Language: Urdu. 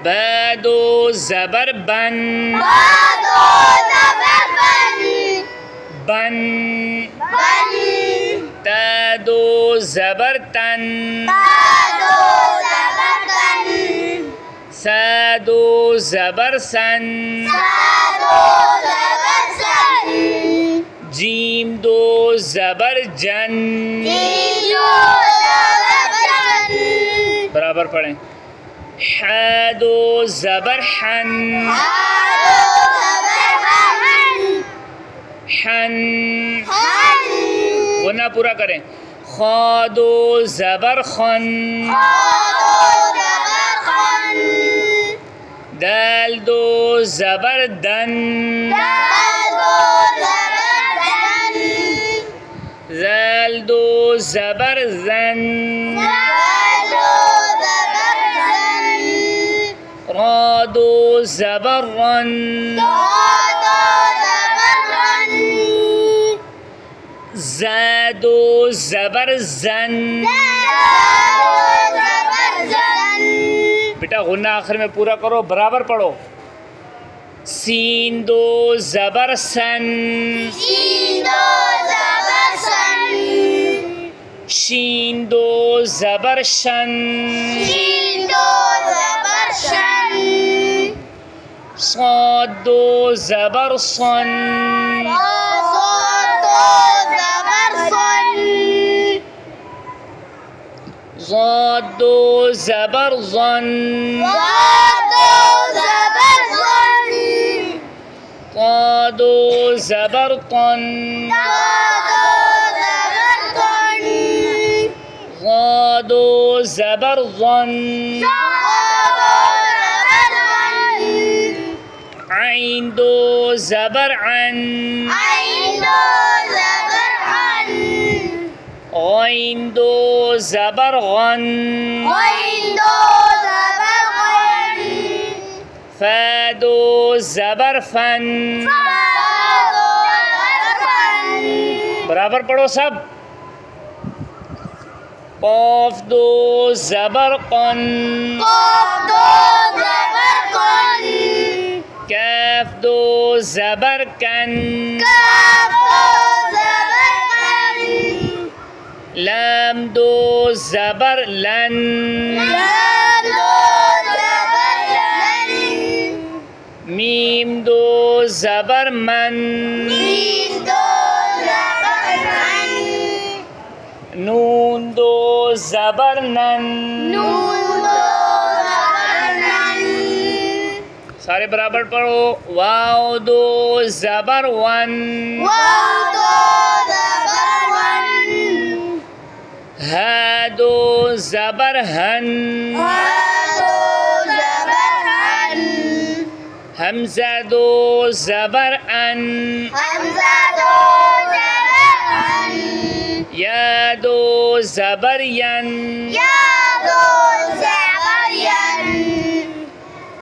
با دو زبر بن بن تا دو زبر تن سا دو زبر سن جیم دو زبر جن برابر پڑھیں ح دو زبر حن حن غنہ پورا کریں خا دو زبر خن دال دو زبر دن زال دو زبر زن را دو زبر رن ز دو زبر زن بیٹا غنہ آخر میں پورا کرو برابر پڑھو سین دو زبر سن شین دو زبر شن صاد دو زبر صن ضاد دو زبر ظن طا دو زبر طن ظا دو زبر ظن عین دو زبر عن غین دو زبر غن فا دو زبر فن برابر پڑھو سب قاف دو زبر قن کاف دو زبر کن لام دو زبر لن میم دو زبر من نون دو زبر نن سارے برابر پڑھو واو دو زبر ون ها دو زبر هن حمزہ دو زبر ان یا دو زبر ین